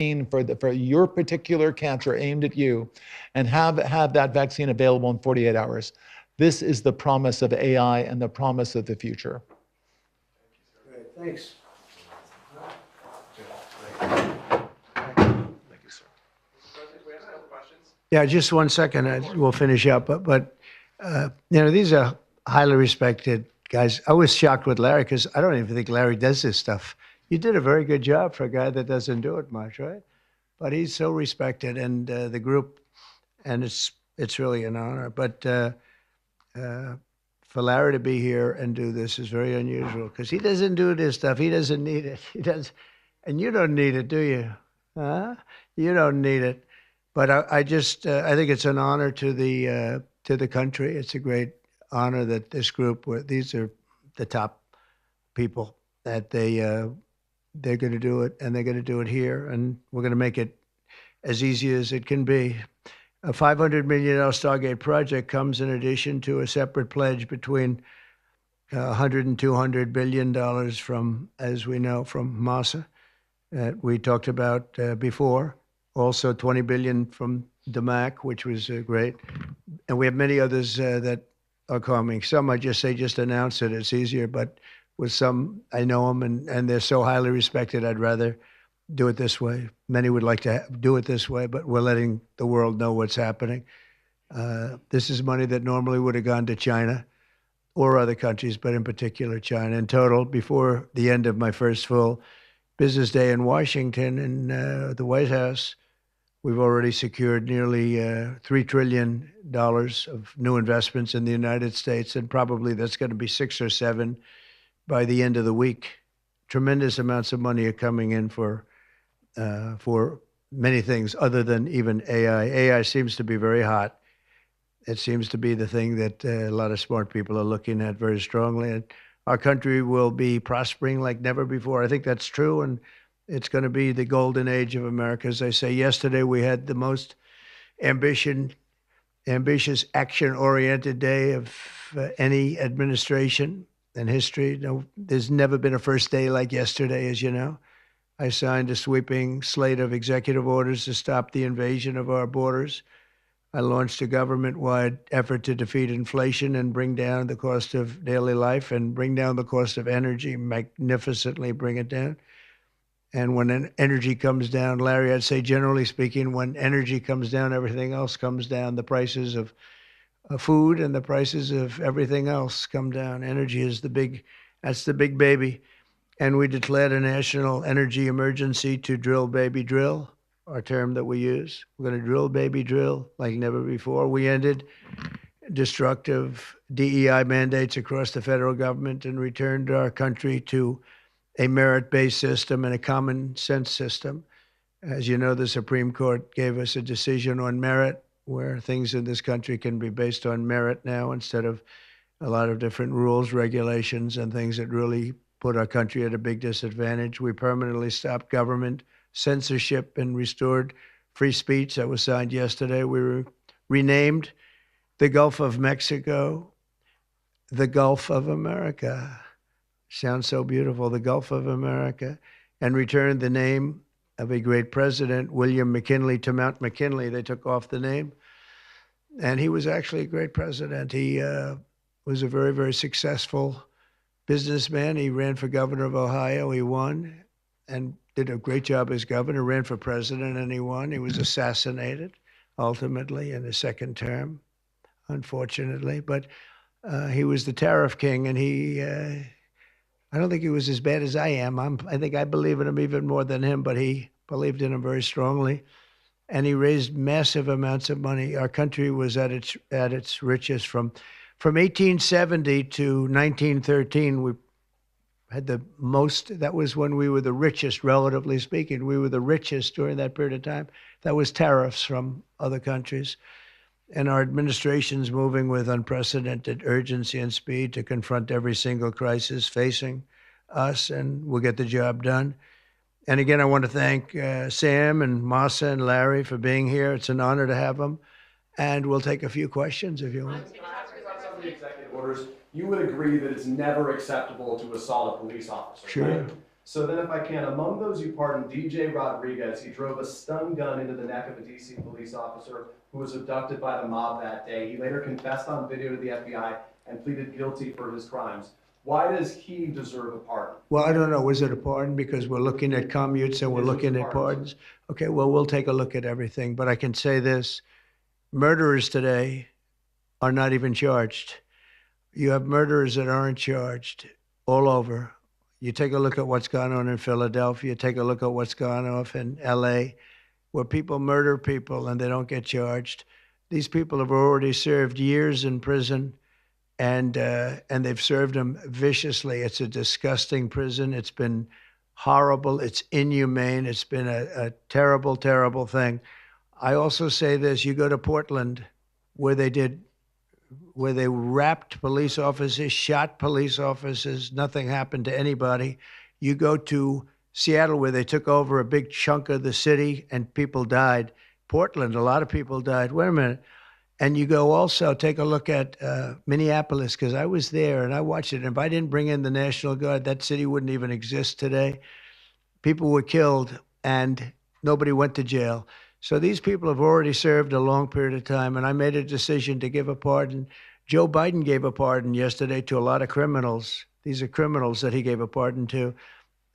for your particular cancer aimed at you, and have that vaccine available in 48 hours. This is the promise of AI and the promise of the future. Great, thanks. Yeah, just one second. We'll finish up. But these are highly respected guys. I was shocked with Larry because I don't even think Larry does this stuff. You did a very good job for a guy that doesn't do it much, right? But he's so respected, and the group, and it's really an honor. But for Larry to be here and do this is very unusual because he doesn't do this stuff. He doesn't need it. He does, and you don't need it, do you? Huh? You don't need it. But I just I think it's an honor to the country. It's a great honor that this group, these are the top people, that they're going to do it, and they're going to do it here, and we're going to make it as easy as it can be. A $500 million Stargate project comes in addition to a separate pledge between 100 and $200 billion from, as we know, from Massa that we talked about before. Also, 20 billion from DMAC, which was great, and we have many others that are coming. Some I just say just announce it; it's easier. But with some, I know them, and they're so highly respected. I'd rather do it this way. Many would like to do it this way, but we're letting the world know what's happening. This is money that normally would have gone to China or other countries, but in particular China. In total, before the end of my first full business day in Washington and the White House, we've already secured nearly $3 trillion of new investments in the United States, and probably that's going to be 6 or 7 by the end of the week. Tremendous amounts of money are coming in for many things other than even AI. AI seems to be very hot. It seems to be the thing that a lot of smart people are looking at very strongly. And our country will be prospering like never before. I think that's true, and it's going to be the golden age of America. As I say, yesterday we had the most ambitious, action-oriented day of any administration in history. No, there's never been a first day like yesterday, as you know. I signed a sweeping slate of executive orders to stop the invasion of our borders. I launched a government-wide effort to defeat inflation and bring down the cost of daily life and bring down the cost of energy, magnificently bring it down. And when energy comes down, Larry, I'd say generally speaking, when energy comes down, everything else comes down. The prices of food and the prices of everything else come down. Energy is that's the big baby. And we declared a national energy emergency to drill, baby, drill, our term that we use. We're going to drill, baby, drill like never before. We ended destructive DEI mandates across the federal government and returned our country to a merit-based system and a common sense system. As you know, the Supreme Court gave us a decision on merit, where things in this country can be based on merit now instead of a lot of different rules, regulations, and things that really put our country at a big disadvantage. We permanently stopped government censorship and restored free speech. That was signed yesterday. We renamed the Gulf of Mexico the Gulf of America. Sounds so beautiful, the Gulf of America, and returned the name of a great president, William McKinley, to Mount McKinley. They took off the name, and he was actually a great president. He was a very, very successful businessman. He ran for governor of Ohio. He won and did a great job as governor, ran for president, and he won. He was assassinated, ultimately, in his second term, unfortunately. But he was the tariff king, and I don't think he was as bad as I am. I think I believe in him even more than him, but he believed in him very strongly. And he raised massive amounts of money. Our country was at its richest from 1870 to 1913. We had the most. That was when we were the richest, relatively speaking. We were the richest during that period of time. That was tariffs from other countries. And our administration's moving with unprecedented urgency and speed to confront every single crisis facing us, and we'll get the job done. And again, I want to thank Sam and Massa and Larry for being here. It's an honor to have them. And we'll take a few questions if you want. Can I ask you about some of the executive orders? You would agree that it's never acceptable to assault a police officer, Sure. right? So then if I can, among those you pardoned, DJ Rodriguez, he drove a stun gun into the neck of a DC police officer who was abducted by the mob that day. He later confessed on video to the FBI and pleaded guilty for his crimes. Why does he deserve a pardon? Well, I don't know. Was it a pardon? Because we're looking at commutes and we're looking at pardons. Okay, well, we'll take a look at everything. But I can say this, murderers today are not even charged. You have murderers that aren't charged all over. You take a look at what's gone on in Philadelphia, take a look at what's gone off in LA, where people murder people and they don't get charged. These people have already served years in prison, and they've served them viciously. It's a disgusting prison. It's been horrible. It's inhumane. It's been a terrible, terrible thing. I also say this, you go to Portland, where they wrapped police officers, shot police officers, nothing happened to anybody. You go to Seattle, where they took over a big chunk of the city and people died. Portland, a lot of people died. Wait a minute. And you go also, take a look at Minneapolis, because I was there and I watched it. And if I didn't bring in the National Guard, that city wouldn't even exist today. People were killed and nobody went to jail. So these people have already served a long period of time, and I made a decision to give a pardon. Joe Biden gave a pardon yesterday to a lot of criminals. These are criminals that he gave a pardon to.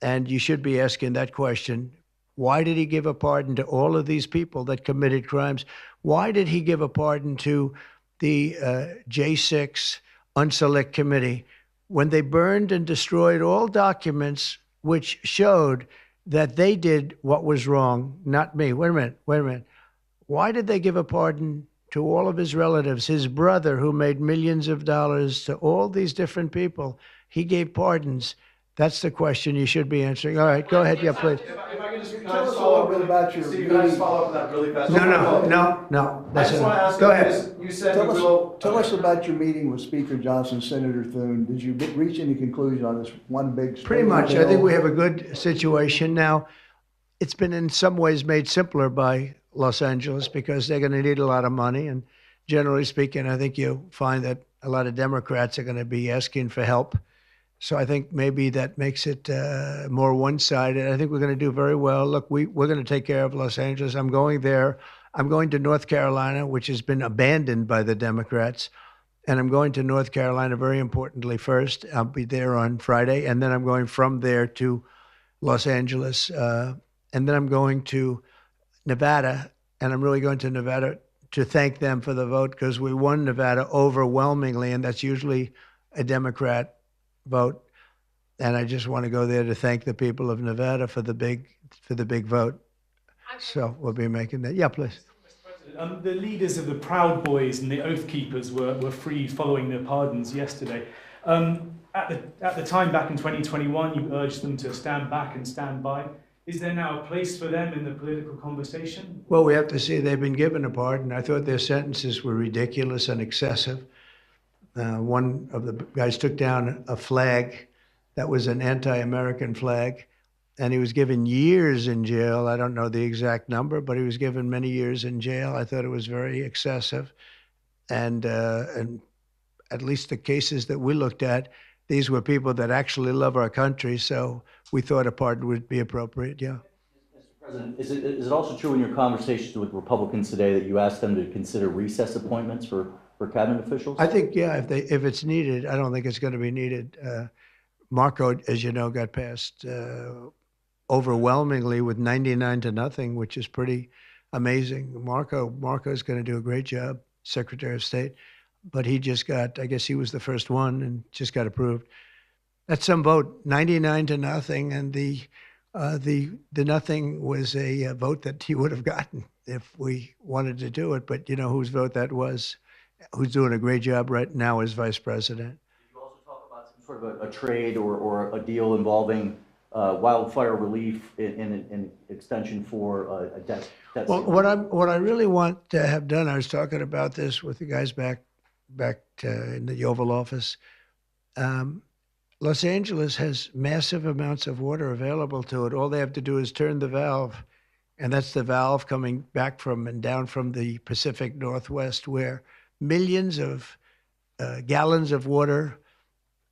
And you should be asking that question. Why did he give a pardon to all of these people that committed crimes? Why did he give a pardon to the J6 Unselect Committee when they burned and destroyed all documents which showed that they did what was wrong, not me? Wait a minute. Why did they give a pardon to all of his relatives, his brother who made millions of dollars, to all these different people? He gave pardons. That's the question you should be answering. All right, go ahead. Yeah, please. If I could just Tell us a little bit about your Steve, can I just meeting. follow up on that really fast? No. I just want to ask Go you, ahead. because you said we will. Tell us about your meeting with Speaker Johnson, Senator Thune. Did you reach any conclusion on this one big? Pretty much. I think we have a good situation now. It's been in some ways made simpler by Los Angeles because they're going to need a lot of money. And generally speaking, I think you'll find that a lot of Democrats are going to be asking for help. So I think maybe that makes it more one-sided. I think we're going to do very well. Look, we're going to take care of Los Angeles. I'm going there. I'm going to North Carolina, which has been abandoned by the Democrats. And I'm going to North Carolina, very importantly, first. I'll be there on Friday. And then I'm going from there to Los Angeles. And then I'm going to Nevada. And I'm really going to Nevada to thank them for the vote, because we won Nevada overwhelmingly. And that's usually a Democrat vote, and I just want to go there to thank the people of Nevada for the big vote. So we'll be making that. Yeah, please. The leaders of the Proud Boys and the Oath Keepers were freed following their pardons yesterday. At the time back in 2021, you urged them to stand back and stand by. Is there now a place for them in the political conversation? Well, we have to see. They've been given a pardon. I thought their sentences were ridiculous and excessive. One of the guys took down a flag that was an anti-American flag, and he was given years in jail. I don't know the exact number, but he was given many years in jail. I thought it was very excessive. And at least the cases that we looked at, these were people that actually love our country, so we thought a pardon would be appropriate, yeah. Mr. President, is it also true in your conversations with Republicans today that you asked them to consider recess appointments for cabinet officials? I think, yeah, if it's needed. I don't think it's going to be needed. Marco, as you know, got passed overwhelmingly with 99-0, which is pretty amazing. Marco's going to do a great job, Secretary of State, but he just got, I guess he was the first one and just got approved. That's some vote, 99-0, and the nothing was a vote that he would have gotten if we wanted to do it. But you know whose vote that was? Who's doing a great job right now as vice president. Did you also talk about some sort of a trade or a deal involving wildfire relief in extension for a debt? Well, what I really want to have done, I was talking about this with the guys back in the Oval Office. Los Angeles has massive amounts of water available to it. All they have to do is turn the valve, and that's the valve coming back from and down from the Pacific Northwest, where millions of gallons of water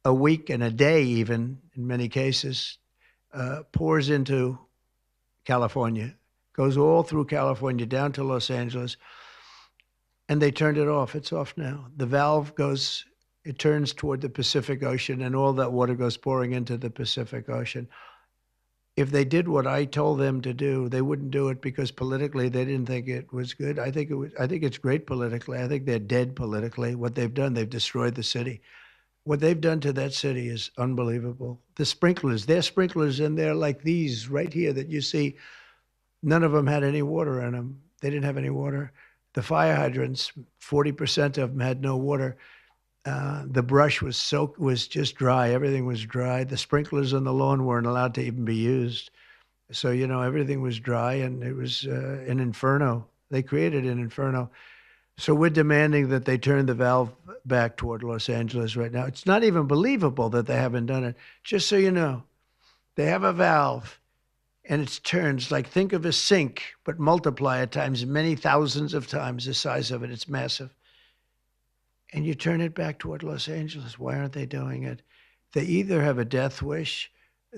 a week and a day, even in many cases, pours into California, goes all through California down to Los Angeles, and they turned it off. It's off now. The valve goes, it turns toward the Pacific Ocean, and all that water goes pouring into the Pacific Ocean. If they did what I told them to do, they wouldn't do it because politically they didn't think it was good. I think it's great politically. I think they're dead politically. What they've done, they've destroyed the city. What they've done to that city is unbelievable. The sprinklers, their sprinklers in there like these right here that you see, none of them had any water in them. They didn't have any water. The fire hydrants, 40% of them had no water. The brush was just dry. Everything was dry. The sprinklers on the lawn weren't allowed to even be used. So, everything was dry, and it was an inferno. They created an inferno. So we're demanding that they turn the valve back toward Los Angeles right now. It's not even believable that they haven't done it. Just so you know, they have a valve, and it turns like, think of a sink, but multiply it times many thousands of times the size of it. It's massive. And you turn it back toward Los Angeles. Why aren't they doing it? They either have a death wish,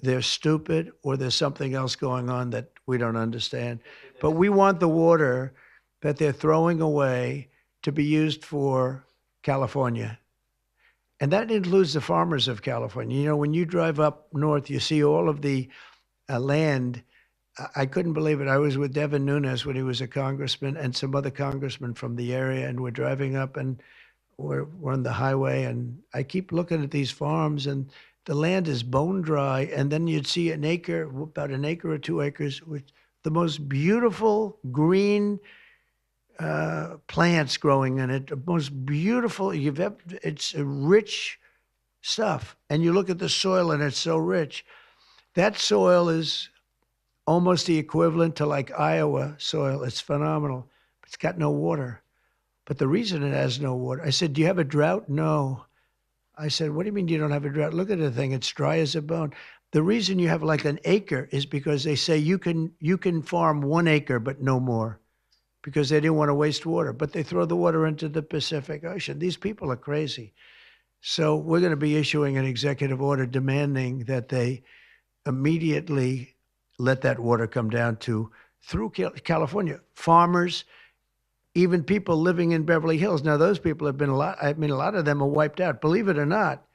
they're stupid, or there's something else going on that we don't understand. But we want the water that they're throwing away to be used for California. And that includes the farmers of California. When you drive up north, you see all of the land. I couldn't believe it. I was with Devin Nunes when he was a congressman and some other congressmen from the area, and we're driving up, and we're on the highway, and I keep looking at these farms, and the land is bone dry, and then you'd see an acre, about an acre or 2 acres, with the most beautiful green plants growing in it, the most beautiful it's a rich stuff. And you look at the soil, and it's so rich. That soil is almost the equivalent to like Iowa soil. It's phenomenal. It's got no water. But the reason it has no water, I said, do you have a drought? No. I said, what do you mean you don't have a drought? Look at the thing. It's dry as a bone. The reason you have like an acre is because they say you can farm 1 acre, but no more, because they didn't want to waste water. But they throw the water into the Pacific Ocean. These people are crazy. So we're going to be issuing an executive order demanding that they immediately let that water come down through California. Farmers, even people living in Beverly Hills. Now, those people have been a lot of them are wiped out. Believe it or not,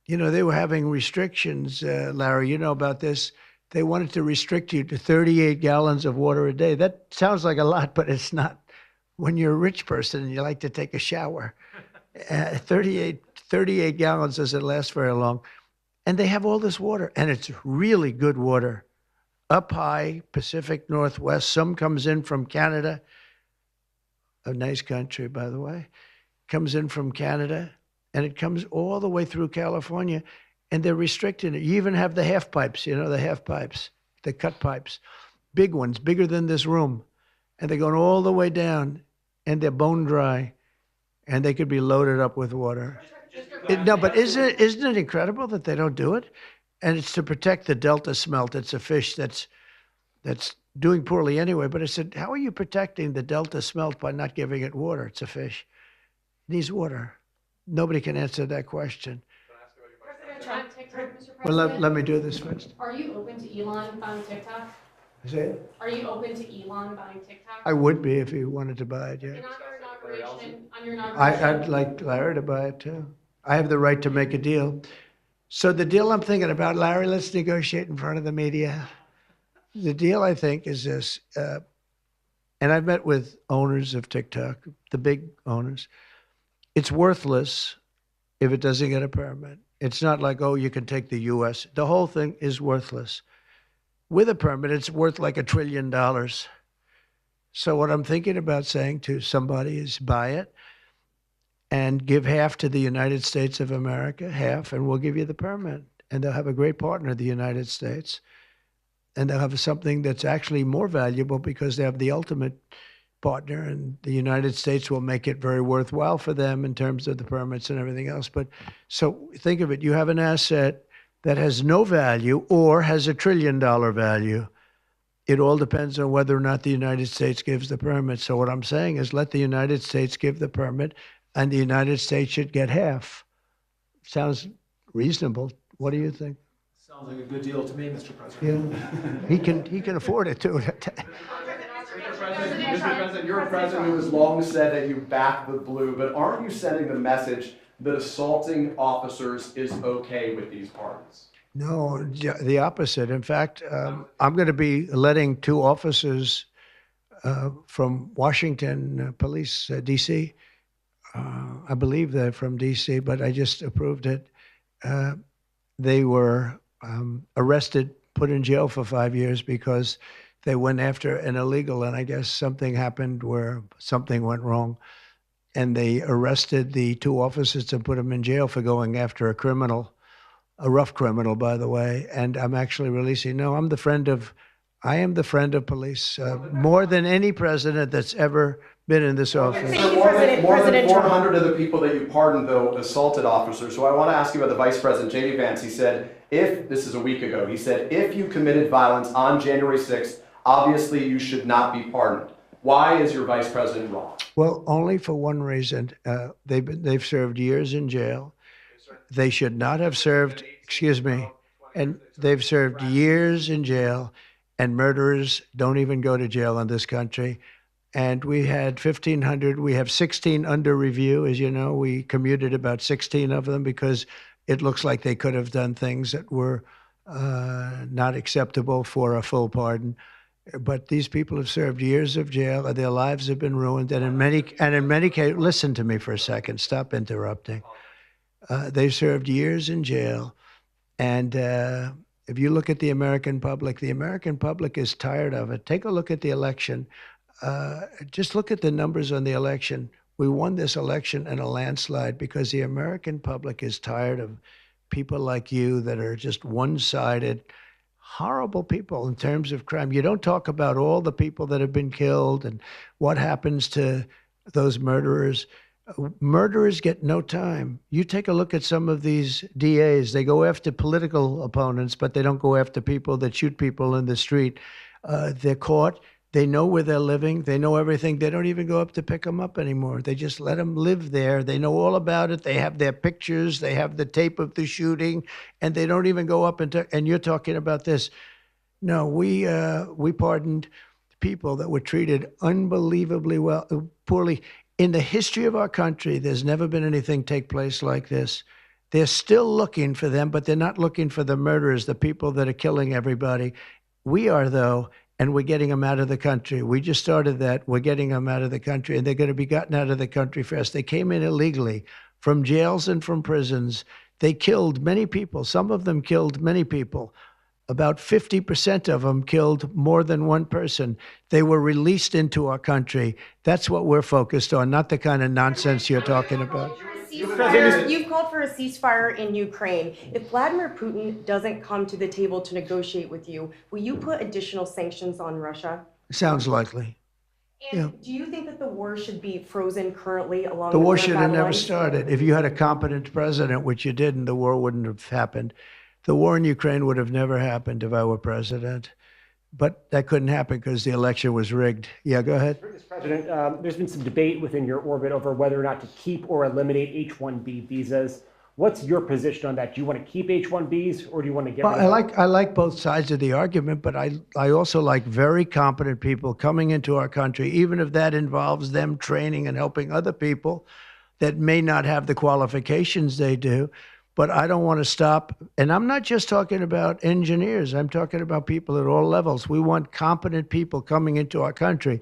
they were having restrictions, Larry, you know about this. They wanted to restrict you to 38 gallons of water a day. That sounds like a lot, but it's not. When you're a rich person and you like to take a shower, 38 gallons doesn't last very long. And they have all this water, and it's really good water. Up high, Pacific Northwest. Some comes in from Canada. A nice country, by the way, comes in from Canada, and it comes all the way through California, and they're restricting it. You even have the half pipes, the half pipes, the cut pipes, big ones, bigger than this room, and they're going all the way down, and they're bone dry, and they could be loaded up with water. No, but isn't it incredible that they don't do it? And it's to protect the Delta smelt. It's a fish that's doing poorly anyway. But I said, how are you protecting the Delta smelt by not giving it water? It's a fish. It needs water. Nobody can answer that question. President Trump, TikTok, Mr. President. Well, let me do this first. Are you open to Elon buying TikTok? Is it? Are you open to Elon buying TikTok? I would be if he wanted to buy it, yeah. And on your inauguration, I'd like Larry to buy it too. I have the right to make a deal. So the deal I'm thinking about, Larry, let's negotiate in front of the media. The deal, I think, is this, and I've met with owners of TikTok, the big owners. It's worthless if it doesn't get a permit. It's not like, oh, you can take the U.S. The whole thing is worthless. With a permit, it's worth like $1 trillion. So what I'm thinking about saying to somebody is buy it and give half to the United States of America, half, and we'll give you the permit. And they'll have a great partner, the United States. And they'll have something that's actually more valuable because they have the ultimate partner, and the United States will make it very worthwhile for them in terms of the permits and everything else. But so think of it, you have an asset that has no value or has $1 trillion value. It all depends on whether or not the United States gives the permit. So what I'm saying is let the United States give the permit, and the United States should get half. Sounds reasonable. What do you think? Sounds Sounds like a good deal to me, Mr. President. Yeah, he can afford it too. Mr. President, you're a president who has long said that you back the blue, but aren't you sending the message that assaulting officers is okay with these pardons? No, the opposite. In fact, I'm going to be letting 2 officers from Washington Police, D.C. I believe they're from D.C., but I just approved it. They were arrested, put in jail for 5 years because they went after an illegal, and I guess something happened where something went wrong. And they arrested the 2 officers and put them in jail for going after a criminal, a rough criminal, by the way. And I'm actually releasing. No, I am the friend of police, more than any president that's ever been in this office. More than 400 of the people that you pardoned, though, assaulted officers. So I want to ask you about the Vice President, J.D. Vance. He said, this is a week ago, he said, if you committed violence on January 6th, obviously you should not be pardoned. Why is your Vice President wrong? Well, only for one reason. They've served years in jail. They should not have served, and they've served years in jail, and murderers don't even go to jail in this country. And we had 1,500, we have 16 under review. As you know, we commuted about 16 of them because it looks like they could have done things that were not acceptable for a full pardon. But these people have served years of jail, and their lives have been ruined. And in many cases, listen to me for a second. Stop interrupting. They've served years in jail, and if you look at the American public is tired of it. Take a look at the election. Just look at the numbers on the election. We won this election in a landslide because the American public is tired of people like you that are just one-sided. Horrible people in terms of crime. You don't talk about all the people that have been killed and what happens to those murderers. Murderers get no time. You take a look at some of these DAs. They go after political opponents, but they don't go after people that shoot people in the street. They're caught. They know where they're living. They know everything. They don't even go up to pick them up anymore. They just let them live there. They know all about it. They have their pictures. They have the tape of the shooting, and they don't even go up and you're talking about this. No, we pardoned people that were treated unbelievably poorly. In the history of our country, there's never been anything take place like this. They're still looking for them, but they're not looking for the murderers, the people that are killing everybody. We are, though, and we're getting them out of the country. We just started that. We're getting them out of the country, and they're going to be gotten out of the country fast. They came in illegally from jails and from prisons. They killed many people. Some of them killed many people. About 50% of them killed more than one person. They were released into our country. That's what we're focused on, not the kind of nonsense you're talking about. You've called for a ceasefire in Ukraine. If Vladimir Putin doesn't come to the table to negotiate with you, will you put additional sanctions on Russia? Sounds likely. And do you think that the war should be frozen currently along the with war should have never lines? started. If you had a competent president, which you didn't, the war wouldn't have happened. The war in Ukraine would have never happened if I were president. But that couldn't happen because the election was rigged. Yeah, go ahead. Mr. President, there's been some debate within your orbit over whether or not to keep or eliminate H-1B visas. What's your position on that? Do you want to keep H-1Bs or do you want to get rid of them? I like both sides of the argument, but I also like very competent people coming into our country, even if that involves them training and helping other people that may not have the qualifications they do. But I don't want to stop. And I'm not just talking about engineers. I'm talking about people at all levels. We want competent people coming into our country.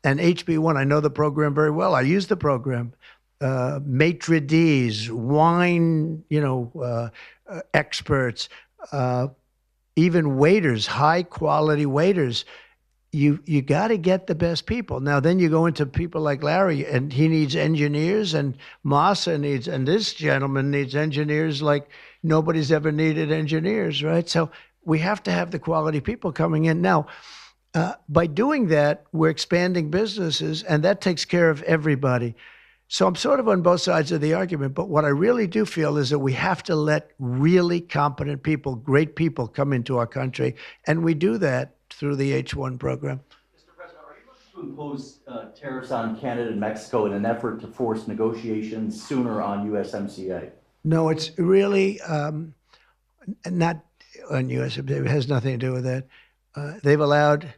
And HB1, I know the program very well. I use the program. Maitre d's, wine, experts, even waiters, high quality waiters. You got to get the best people. Now, then you go into people like Larry, and he needs engineers, and Massa needs, and this gentleman needs engineers like nobody's ever needed engineers, right? So we have to have the quality people coming in. Now, by doing that, we're expanding businesses, and that takes care of everybody. So I'm sort of on both sides of the argument, but what I really do feel is that we have to let really competent people, great people come into our country, and we do that through the H-1 program. Mr. President, are you looking to impose tariffs on Canada and Mexico in an effort to force negotiations sooner on USMCA? No, it's really not. on U.S. It has nothing to do with that. They've allowed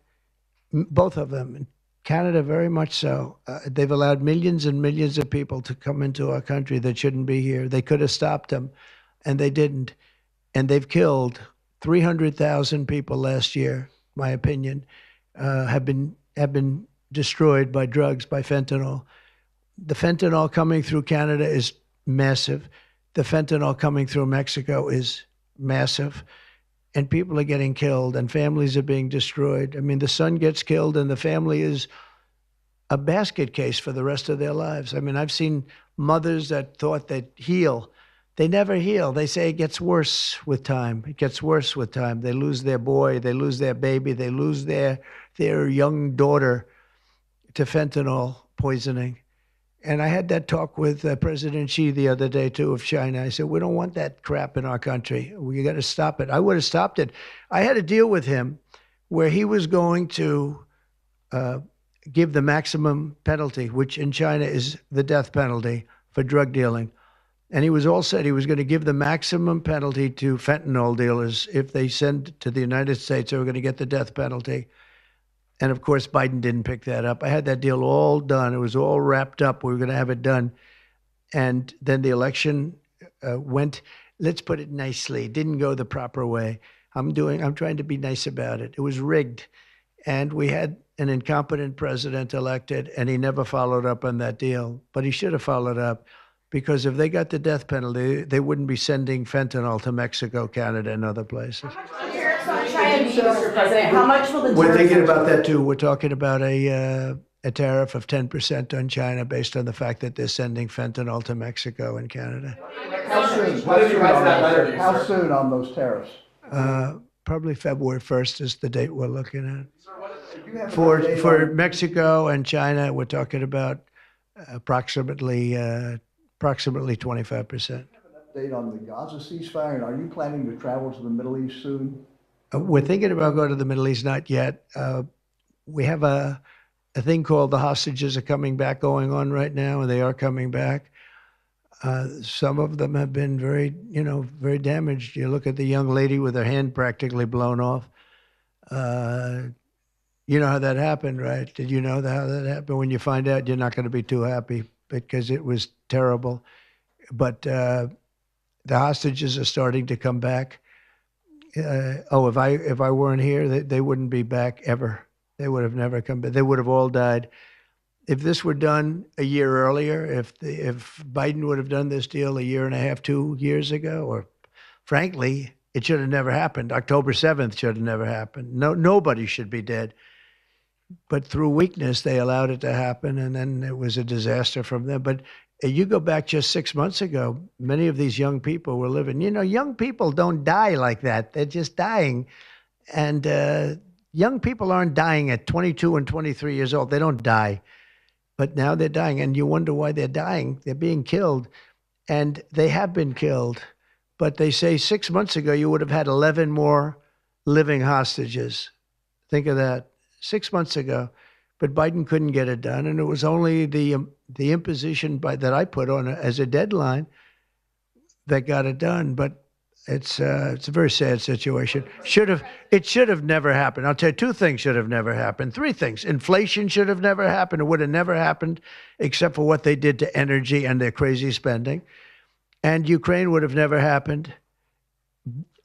both of them, Canada very much so. They've allowed millions and millions of people to come into our country that shouldn't be here. They could have stopped them, and they didn't. And they've killed 300,000 people last year. My opinion, have been destroyed by drugs, by fentanyl. The fentanyl coming through Canada is massive. The fentanyl coming through Mexico is massive. And people are getting killed and families are being destroyed. I mean, the son gets killed and the family is a basket case for the rest of their lives. I mean, I've seen mothers that thought they'd heal. They never heal. They say it gets worse with time. It gets worse with time. They lose their boy, they lose their baby, they lose their young daughter to fentanyl poisoning. And I had that talk with President Xi the other day, too, of China. I said, we don't want that crap in our country. We got to stop it. I would have stopped it. I had a deal with him where he was going to give the maximum penalty, which in China is the death penalty for drug dealing. And he was all set. He was going to give the maximum penalty to fentanyl dealers. If they send to the United States, they were going to get the death penalty. And of course, Biden didn't pick that up. I had that deal all done. It was all wrapped up. We were going to have it done. And then the election went, let's put it nicely, didn't go the proper way. I'm trying to be nice about it. It was rigged. And we had an incompetent president elected, and he never followed up on that deal. But he should have followed up, because if they got the death penalty, they wouldn't be sending fentanyl to Mexico, Canada, and other places. Mr. President, how much will the We're tariffs thinking about that too. We're talking about a tariff of 10% on China based on the fact that they're sending fentanyl to Mexico and Canada. How soon? When did you write that letter to you, How sir? soon on those tariffs? Probably February 1st is the date we're looking at. Do you have an For update Mexico and China, we're talking about approximately 25%. update on the Gaza ceasefire, and are you planning to travel to the Middle East soon? We're thinking about going to the Middle East, not yet. We have a thing called the hostages are coming back going on right now, and they are coming back. Some of them have been very damaged. You look at the young lady with her hand practically blown off. You know how that happened, right? Did you know how that happened? When you find out, you're not going to be too happy because it was terrible. But the hostages are starting to come back. If I weren't here, they wouldn't be back ever. They would have never come back. They would have all died. If this were done a year earlier, if Biden would have done this deal a year and a half, 2 years ago, or frankly, it should have never happened. October 7th should have never happened. Nobody should be dead. But through weakness, they allowed it to happen, and then it was a disaster from them. But you go back just 6 months ago, many of these young people were living. Young people don't die like that. They're just dying. And young people aren't dying at 22 and 23 years old. They don't die. But now they're dying, and you wonder why they're dying. They're being killed, and they have been killed. But they say 6 months ago, you would have had 11 more living hostages. Think of that, 6 months ago. But Biden couldn't get it done, and it was only the imposition that I put on as a deadline that got it done. But it's a very sad situation. It should have never happened. I'll tell you, 2 things should have never happened. 3 things. Inflation should have never happened. It would have never happened except for what they did to energy and their crazy spending. And Ukraine would have never happened.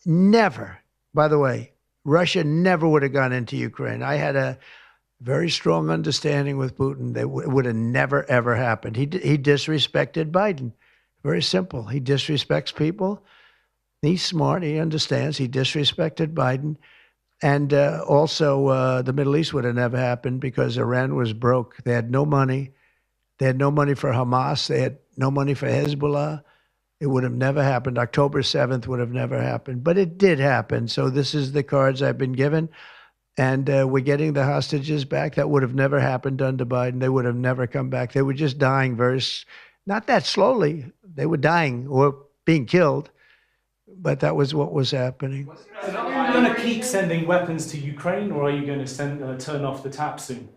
Never. By the way, Russia never would have gone into Ukraine. I had a very strong understanding with Putin that it would have never, ever happened. He disrespected Biden. Very simple. He disrespects people. He's smart. He understands. He disrespected Biden. And also, the Middle East would have never happened because Iran was broke. They had no money. They had no money for Hamas. They had no money for Hezbollah. It would have never happened. October 7th would have never happened. But it did happen. So this is the cards I've been given. And we're getting the hostages back. That would have never happened under Biden. They would have never come back. They were just dying not that slowly. They were dying or being killed. But that was what was happening. Are you going to keep sending weapons to Ukraine, or are you going to turn off the tap soon?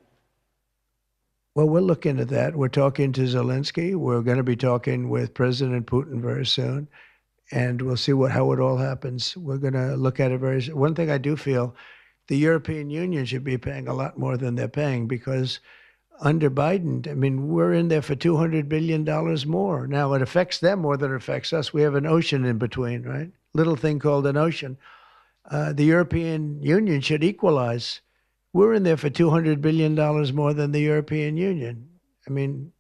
Well, we're looking at that. We're talking to Zelensky. We're going to be talking with President Putin very soon. and we'll see how it all happens. We're going to look at it very. One thing I do feel, the European Union should be paying a lot more than they're paying, because under Biden, I mean, we're in there for $200 billion more. Now, it affects them more than it affects us. We have an ocean in between, right? Little thing called an ocean. The European Union should equalize. We're in there for $200 billion more than the European Union. I mean,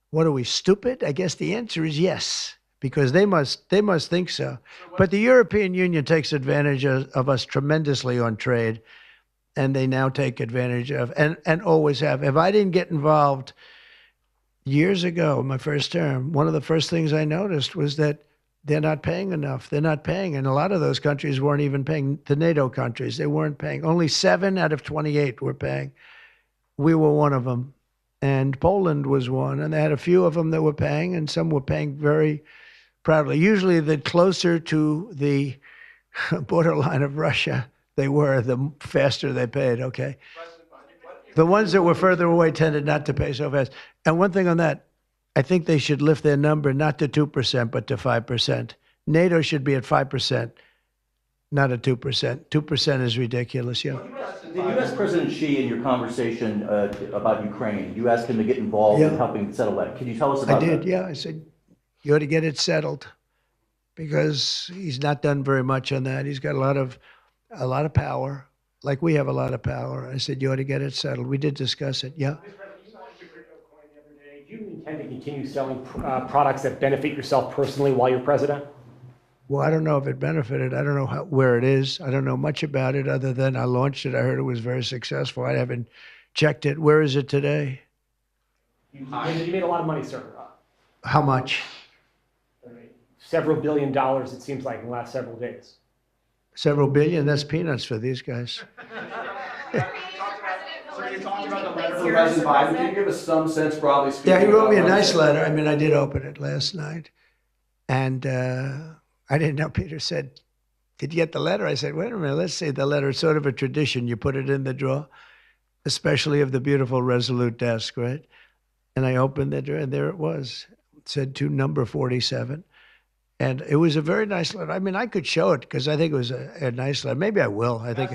what are we, stupid? I guess the answer is yes, because they must think so. But the European Union takes advantage of us tremendously on trade, and they now take advantage of, and always have. If I didn't get involved years ago, my first term, one of the first things I noticed was that they're not paying enough. They're not paying. And a lot of those countries weren't even paying, the NATO countries. They weren't paying. Only 7 out of 28 were paying. We were one of them. And Poland was one. And they had a few of them that were paying, and some were paying very proudly. Usually the closer to the borderline of Russia they were, the faster they paid, okay? The ones that were further away tended not to pay so fast. And one thing on that, I think they should lift their number not to 2%, but to 5%. NATO should be at 5%, not at 2%. 2% is ridiculous, yeah. Did U.S. President Xi, in your conversation about Ukraine, you asked him to get involved in helping settle that. Can you tell us about that? I did, yeah. I said, you ought to get it settled, because he's not done very much on that. He's got a lot of power, like we have a lot of power. I said, you ought to get it settled. We did discuss it, yeah. Do you intend to continue selling products that benefit yourself personally while you're president? Well, I don't know if it benefited. I don't know where it is. I don't know much about it other than I launched it. I heard it was very successful. I haven't checked it. Where is it today? You made a lot of money, sir. How much? Several $billion, it seems like, in the last several days. Several billion? That's peanuts for these guys. So you talked about the letter from President Biden. Can you give us some sense, broadly speaking? Yeah, he wrote me a nice letter. I mean, I did open it last night. And I didn't know. Peter said, did you get the letter? I said, wait a minute, let's see the letter. It's sort of a tradition. You put it in the drawer, especially of the beautiful Resolute desk, right? And I opened the drawer, and there it was. It said to number 47. And it was a very nice letter. I mean, I could show it because I think it was a nice letter. Maybe I will. I think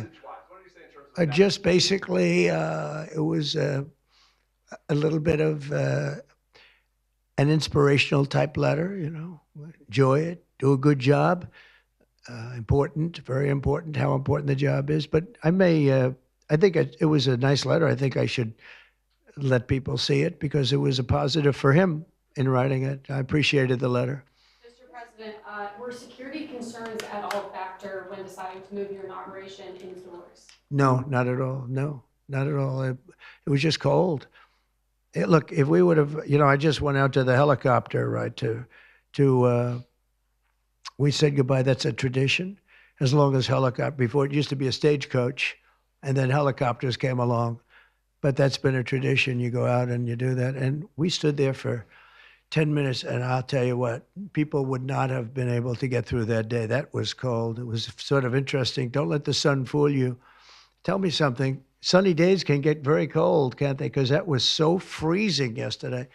just basically it was a little bit of an inspirational type letter, you know. Enjoy it, do a good job. Important, very important, how important the job is. But I think it was a nice letter. I think I should let people see it because it was a positive for him in writing it. I appreciated the letter. Mr. President, were security concerns at all a factor when deciding to move your inauguration indoors? No, not at all. No, not at all. It was just cold. Look, if we would have, you know, I just went out to the helicopter, right, we said goodbye. That's a tradition. As long as before it used to be a stagecoach, and then helicopters came along. But that's been a tradition. You go out and you do that. And we stood there for 10 minutes, and I'll tell you what, people would not have been able to get through that day. That was cold. It was sort of interesting. Don't let the sun fool you. Tell me something. Sunny days can get very cold, can't they? Because that was so freezing yesterday.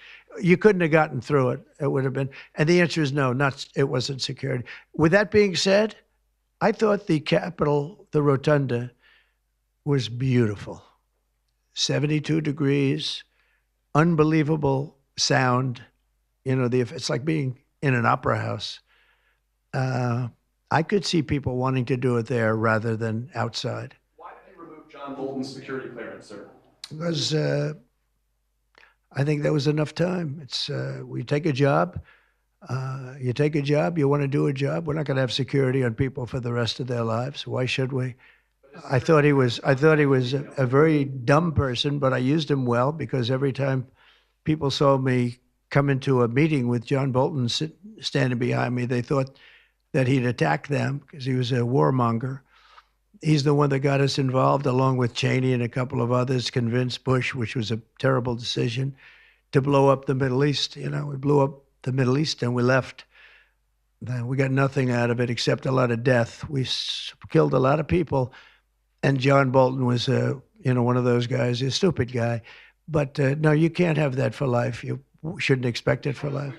You couldn't have gotten through it. It would have been. And the answer is no, it wasn't security. With that being said, I thought the Capitol, the Rotunda, was beautiful. 72 degrees, unbelievable sound. You know, it's like being in an opera house. I could see people wanting to do it there rather than outside. Why did you remove John Bolton's security clearance, sir? Because I think there was enough time. It's we take a job. You take a job. You want to do a job. We're not going to have security on people for the rest of their lives. Why should we? I thought he was a very dumb person, but I used him well because every time people saw me come into a meeting with John Bolton standing behind me, they thought that he'd attack them because he was a warmonger. He's the one that got us involved, along with Cheney and a couple of others, convinced Bush, which was a terrible decision, to blow up the Middle East. You know, we blew up the Middle East and we left. We got nothing out of it except a lot of death. We killed a lot of people. And John Bolton was, one of those guys, a stupid guy. But no, you can't have that for life. You shouldn't expect it for life.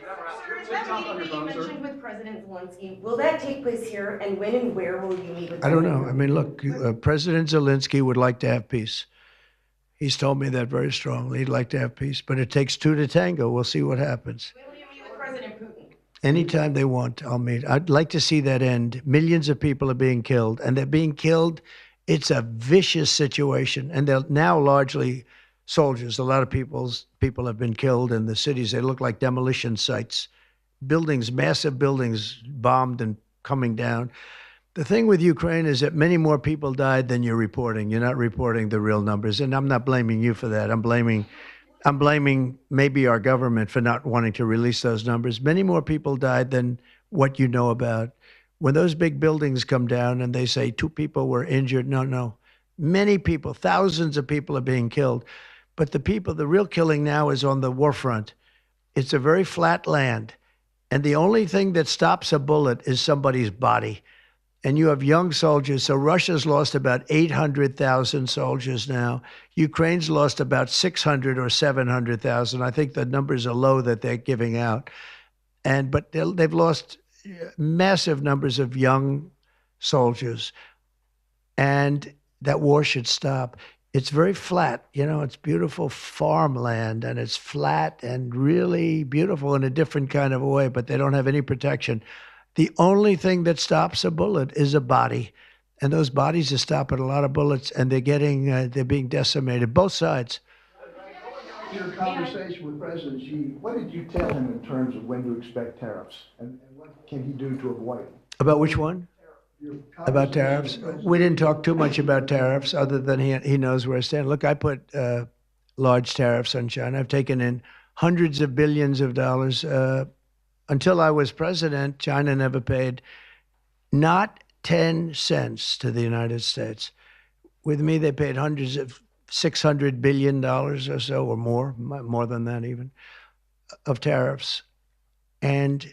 Is that meeting that you mentioned with President President Zelensky. Will that take place here, and when and where will you meet with I don't President know. I mean, look, President Zelensky would like to have peace. He's told me that very strongly. He'd like to have peace, but it takes two to tango. We'll see what happens. When will you meet with President Putin? Anytime they want, I'll meet. I'd like to see that end. Millions of people are being killed, and they're being killed. It's a vicious situation, and they're now largely soldiers. A lot of people have been killed in the cities. They look like demolition sites. Buildings, massive buildings bombed and coming down. The thing with Ukraine is that many more people died than you're reporting. You're not reporting the real numbers, and I'm not blaming you for that. I'm blaming maybe our government for not wanting to release those numbers. Many more people died than what you know about. When those big buildings come down and they say 2 people were injured, no. Many people, thousands of people are being killed. But the real killing now is on the war front. It's a very flat land. And the only thing that stops a bullet is somebody's body. And you have young soldiers. So Russia's lost about 800,000 soldiers now. Ukraine's lost about 600 or 700,000. I think the numbers are low that they're giving out. But they've lost massive numbers of young soldiers. And that war should stop. It's very flat. It's beautiful farmland, and it's flat and really beautiful in a different kind of a way, but they don't have any protection. The only thing that stops a bullet is a body, and those bodies are stopping a lot of bullets, and they're being decimated, both sides. In your conversation with President Xi, what did you tell him in terms of when to expect tariffs, and what can he do to avoid them? About which one? About tariffs? We didn't talk too much about tariffs, other than he knows where I stand. Look, I put large tariffs on China. I've taken in hundreds of billions of dollars. Until I was president, China never paid not 10 cents to the United States. With me, they paid $600 billion or so, or more than that even, of tariffs. And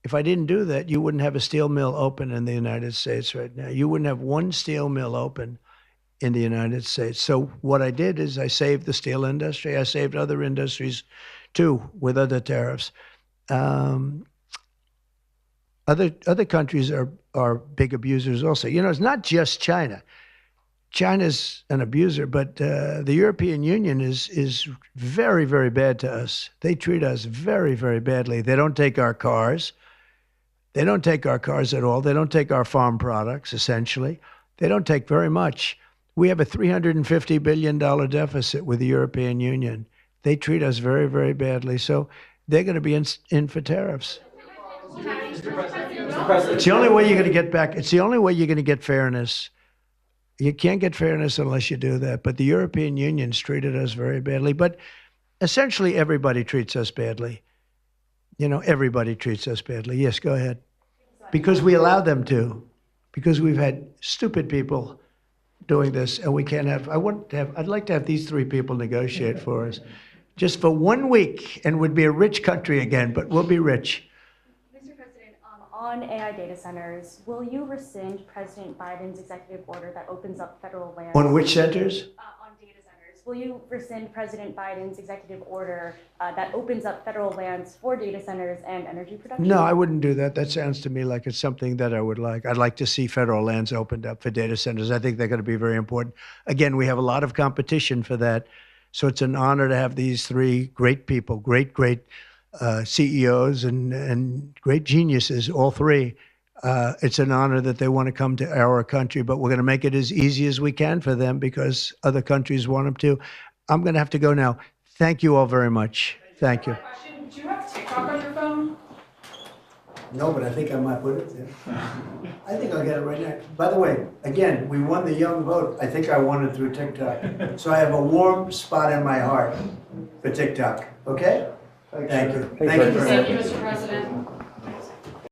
if I didn't do that, you wouldn't have a steel mill open in the United States right now. You wouldn't have one steel mill open in the United States. So what I did is I saved the steel industry. I saved other industries too with other tariffs. Other countries are big abusers also. It's not just China. China's an abuser, but the European Union is very, very bad to us. They treat us very, very badly. They don't take our cars. They don't take our cars at all. They don't take our farm products, essentially. They don't take very much. We have a $350 billion deficit with the European Union. They treat us very, very badly. So they're going to be in for tariffs. It's the only way you're going to get back. It's the only way you're going to get fairness. You can't get fairness unless you do that. But the European Union's treated us very badly. But essentially, everybody treats us badly. Everybody treats us badly. Yes, go ahead. Because we allow them to. Because we've had stupid people doing this, and we can't have. I'd like to have these 3 people negotiate for us, just for 1 week, and we'd be a rich country again. But we'll be rich. Mr. President, on AI data centers, will you rescind President Biden's executive order that opens up federal lands? On which centers? On data centers. Will you rescind President Biden's executive order that opens up federal lands for data centers and energy production? No, I wouldn't do that. That sounds to me like it's something that I would like. I'd like to see federal lands opened up for data centers. I think they're going to be very important. Again, we have a lot of competition for that. So it's an honor to have these 3 great people, great CEOs and great geniuses, all 3. It's an honor that they want to come to our country, but we're going to make it as easy as we can for them because other countries want them to. I'm going to have to go now. Thank you all very much. Thank you. Do you have TikTok on your phone? No, but I think I might put it there. I think I'll get it right now. By the way, again, we won the young vote. I think I won it through TikTok. So I have a warm spot in my heart for TikTok. Okay? Thank you. Thank you, Mr. President.